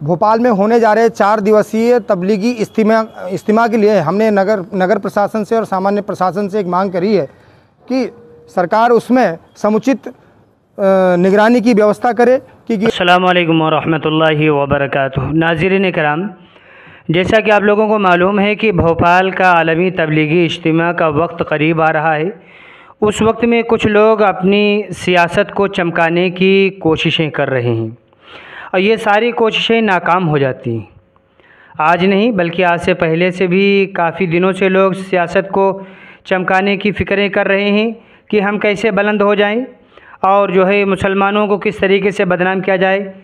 भोपाल में होने जा रहे 4 दिवसीय तबलीगी इज्तिमा के लिए हमने नगर प्रशासन से और सामान्य प्रशासन से एक मांग करी है कि सरकार उसमें समुचित निगरानी की व्यवस्था करे। क्योंकि अस्सलामु अलैकुम वरहमतुल्लाहि वबरकातुहू। नाज़रीन कराम, जैसा कि आप लोगों को मालूम है कि भोपाल का आलमी तबलीगी इज्तिमा का वक्त करीब आ रहा है। उस वक्त में कुछ लोग अपनी सियासत को चमकाने की कोशिशें कर रहे हैं और ये सारी कोशिशें नाकाम हो जाती हैं। आज नहीं बल्कि आज से पहले से भी काफ़ी दिनों से लोग सियासत को चमकाने की फ़िक्रें कर रहे हैं कि हम कैसे बुलंद हो जाएं और जो है मुसलमानों को किस तरीके से बदनाम किया जाए।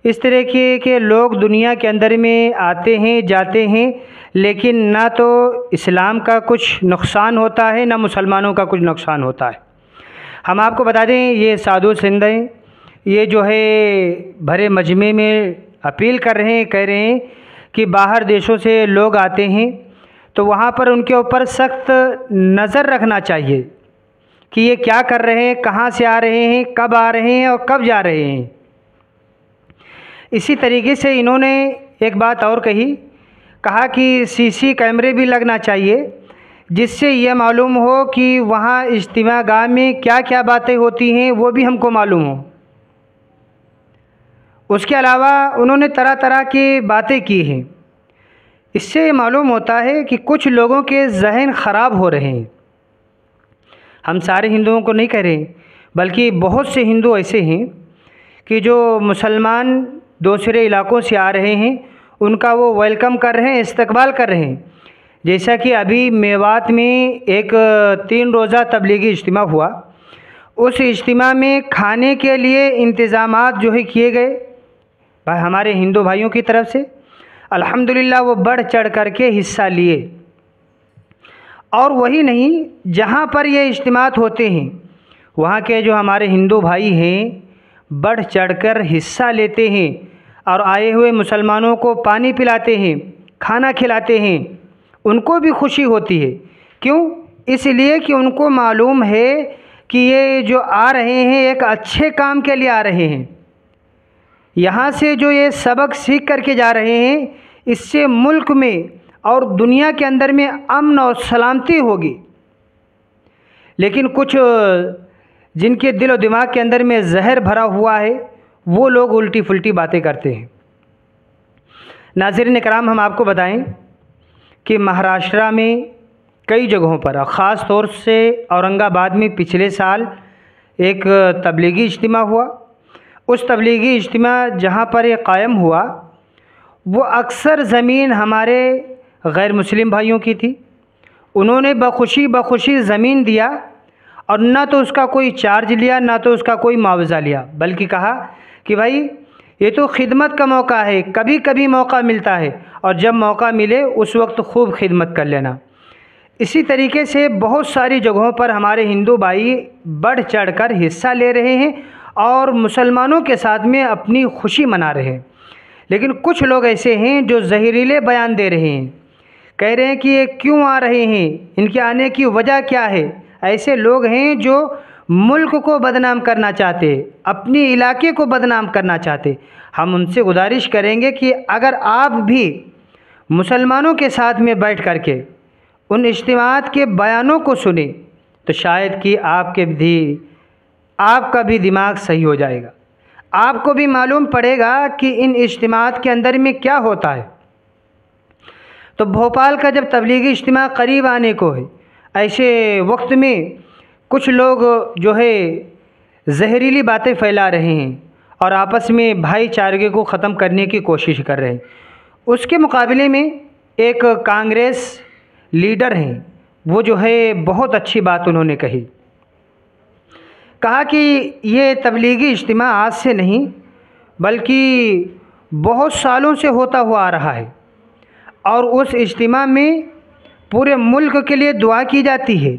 इस तरह के लोग दुनिया के अंदर में आते हैं जाते हैं, लेकिन ना तो इस्लाम का कुछ नुकसान होता है ना मुसलमानों का कुछ नुकसान होता है। हम आपको बता दें, ये साधु संत हैं, ये जो है भरे मजमे में अपील कर रहे हैं, कह रहे हैं कि बाहर देशों से लोग आते हैं तो वहाँ पर उनके ऊपर सख्त नज़र रखना चाहिए कि ये क्या कर रहे हैं, कहाँ से आ रहे हैं, कब आ रहे हैं और कब जा रहे हैं। इसी तरीके से इन्होंने एक बात और कहा कि सीसी कैमरे भी लगना चाहिए, जिससे ये मालूम हो कि वहाँ इज्तिमा गाह में क्या क्या बातें होती हैं वो भी हमको मालूम हो। उसके अलावा उन्होंने तरह तरह की बातें की हैं। इससे मालूम होता है कि कुछ लोगों के जहन ख़राब हो रहे हैं। हम सारे हिंदुओं को नहीं कह रहे, बल्कि बहुत से हिंदू ऐसे हैं कि जो मुसलमान दूसरे इलाकों से आ रहे हैं उनका वो वेलकम कर रहे हैं, इस्तकबाल कर रहे हैं। जैसा कि अभी मेवात में एक 3 रोज़ा तबलीगी इज्तिमा हुआ, उस इज्तिमा में खाने के लिए इंतज़ामात जो है किए गए भाई हमारे हिंदू भाइयों की तरफ से। अल्हम्दुलिल्लाह वो बढ़ चढ़ कर के हिस्सा लिए। और वही नहीं, जहाँ पर ये इज्तिमात होते हैं वहाँ के जो हमारे हिंदू भाई हैं बढ़ चढ़कर हिस्सा लेते हैं और आए हुए मुसलमानों को पानी पिलाते हैं, खाना खिलाते हैं। उनको भी खुशी होती है। क्यों? इसलिए कि उनको मालूम है कि ये जो आ रहे हैं एक अच्छे काम के लिए आ रहे हैं। यहाँ से जो ये सबक सीख करके जा रहे हैं, इससे मुल्क में और दुनिया के अंदर में अमन और सलामती होगी। लेकिन कुछ जिनके दिल और दिमाग के अंदर में जहर भरा हुआ है वो लोग उल्टी फुल्टी बातें करते हैं। नाज़रीन कराम, हम आपको बताएं कि महाराष्ट्र में कई जगहों पर, ख़ास तौर से औरंगाबाद में पिछले साल एक तबलीगी इज्तिमा हुआ। उस तबलीगी इज्तिमा जहाँ पर ये कायम हुआ वो अक्सर ज़मीन हमारे गैर मुस्लिम भाइयों की थी। उन्होंने बखुशी ज़मीन दिया और ना तो उसका कोई चार्ज लिया ना तो उसका कोई मुआवजा लिया, बल्कि कहा कि भाई ये तो खिदमत का मौका है, कभी कभी मौका मिलता है और जब मौका मिले उस वक्त खूब खिदमत कर लेना। इसी तरीके से बहुत सारी जगहों पर हमारे हिंदू भाई बढ़ चढ़कर हिस्सा ले रहे हैं और मुसलमानों के साथ में अपनी खुशी मना रहे हैं। लेकिन कुछ लोग ऐसे हैं जो जहरीले बयान दे रहे हैं, कह रहे हैं कि ये क्यों आ रहे हैं, इनके आने की वजह क्या है। ऐसे लोग हैं जो मुल्क को बदनाम करना चाहते, अपनी इलाके को बदनाम करना चाहते। हम उनसे गुजारिश करेंगे कि अगर आप भी मुसलमानों के साथ में बैठ कर के उन इज्तिमात के बयानों को सुने तो शायद कि आपका भी दिमाग सही हो जाएगा। आपको भी मालूम पड़ेगा कि इन इज्तिमात के अंदर में क्या होता है। तो भोपाल का जब तबलीगी इज्तिमा करीब आने को है, ऐसे वक्त में कुछ लोग जो है जहरीली बातें फैला रहे हैं और आपस में भाईचारे को ख़त्म करने की कोशिश कर रहे हैं। उसके मुकाबले में एक कांग्रेस लीडर हैं, वो जो है बहुत अच्छी बात उन्होंने कहा कि ये तबलीगी इज्तिमा आज से नहीं बल्कि बहुत सालों से होता हुआ आ रहा है और उस इज्तिमा में पूरे मुल्क के लिए दुआ की जाती है।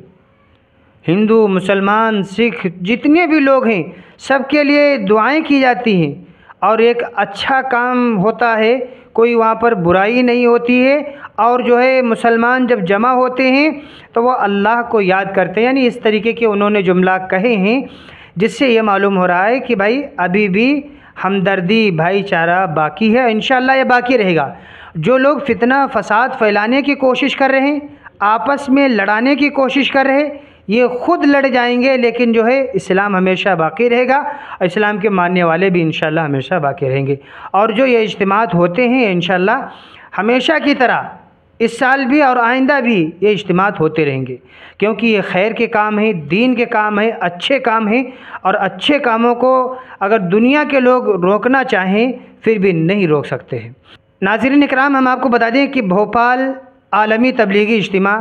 हिंदू, मुसलमान, सिख जितने भी लोग हैं सबके लिए दुआएं की जाती हैं और एक अच्छा काम होता है, कोई वहाँ पर बुराई नहीं होती है। और जो है मुसलमान जब जमा होते हैं तो वो अल्लाह को याद करते हैं। यानी इस तरीके के उन्होंने जुमला कहे हैं जिससे ये मालूम हो रहा है कि भाई अभी भी हमदर्दी, भाईचारा बाकी है, इंशाअल्लाह ये बाकी रहेगा। जो लोग फितना फसाद फैलाने की कोशिश कर रहे हैं, आपस में लड़ाने की कोशिश कर रहे हैं, ये ख़ुद लड़ जाएंगे, लेकिन जो है इस्लाम हमेशा बाकी रहेगा, इस्लाम के मानने वाले भी इंशाअल्लाह हमेशा बाकी रहेंगे। और जो ये इज्तिमात होते हैं इंशाअल्लाह हमेशा की तरह इस साल भी और आइंदा भी ये इज्तिमात होते रहेंगे, क्योंकि ये खैर के काम हैं, दीन के काम हैं, अच्छे काम हैं। और अच्छे कामों को अगर दुनिया के लोग रोकना चाहें फिर भी नहीं रोक सकते हैं। नाज़रीन इकराम, हम आपको बता दें कि भोपाल आलमी तबलीगी इज्तिमा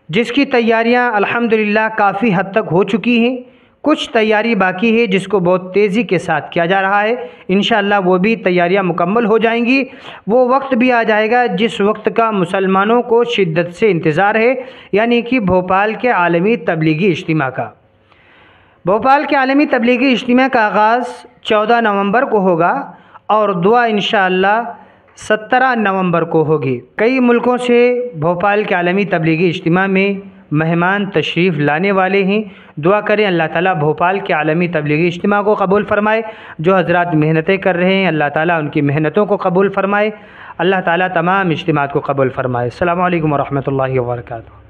जिसकी तैयारियां अल्हम्दुलिल्लाह काफ़ी हद तक हो चुकी हैं, कुछ तैयारी बाकी है जिसको बहुत तेज़ी के साथ किया जा रहा है। इंशाअल्लाह वो भी तैयारियां मुकम्मल हो जाएंगी। वो वक्त भी आ जाएगा जिस वक्त का मुसलमानों को शिद्दत से इंतज़ार है, यानी कि भोपाल के आलमी तबलीगी इज्तिमा का। भोपाल के आलमी तबलीगी इज्तिमा का आगाज़ 14 नवंबर को होगा और दुआ इंशाअल्लाह 17 नवंबर को होगी। कई मुल्कों से भोपाल के आलमी तबलीगी इज्तिमा में मेहमान तशरीफ़ लाने वाले हैं। दुआ करें अल्लाह ताला भोपाल के आलमी तबलीगी इज्तिमा को कबूल फ़रमाए। जो हज़रात मेहनतें कर रहे हैं अल्लाह ताला उनकी मेहनतों को कबूल फ़रमाए। अल्लाह ताला तमाम इज्तिमात को कबूल फ़रमाए। अस्सलामु अलैकुम व रहमतुल्लाहि व बरकातुहू।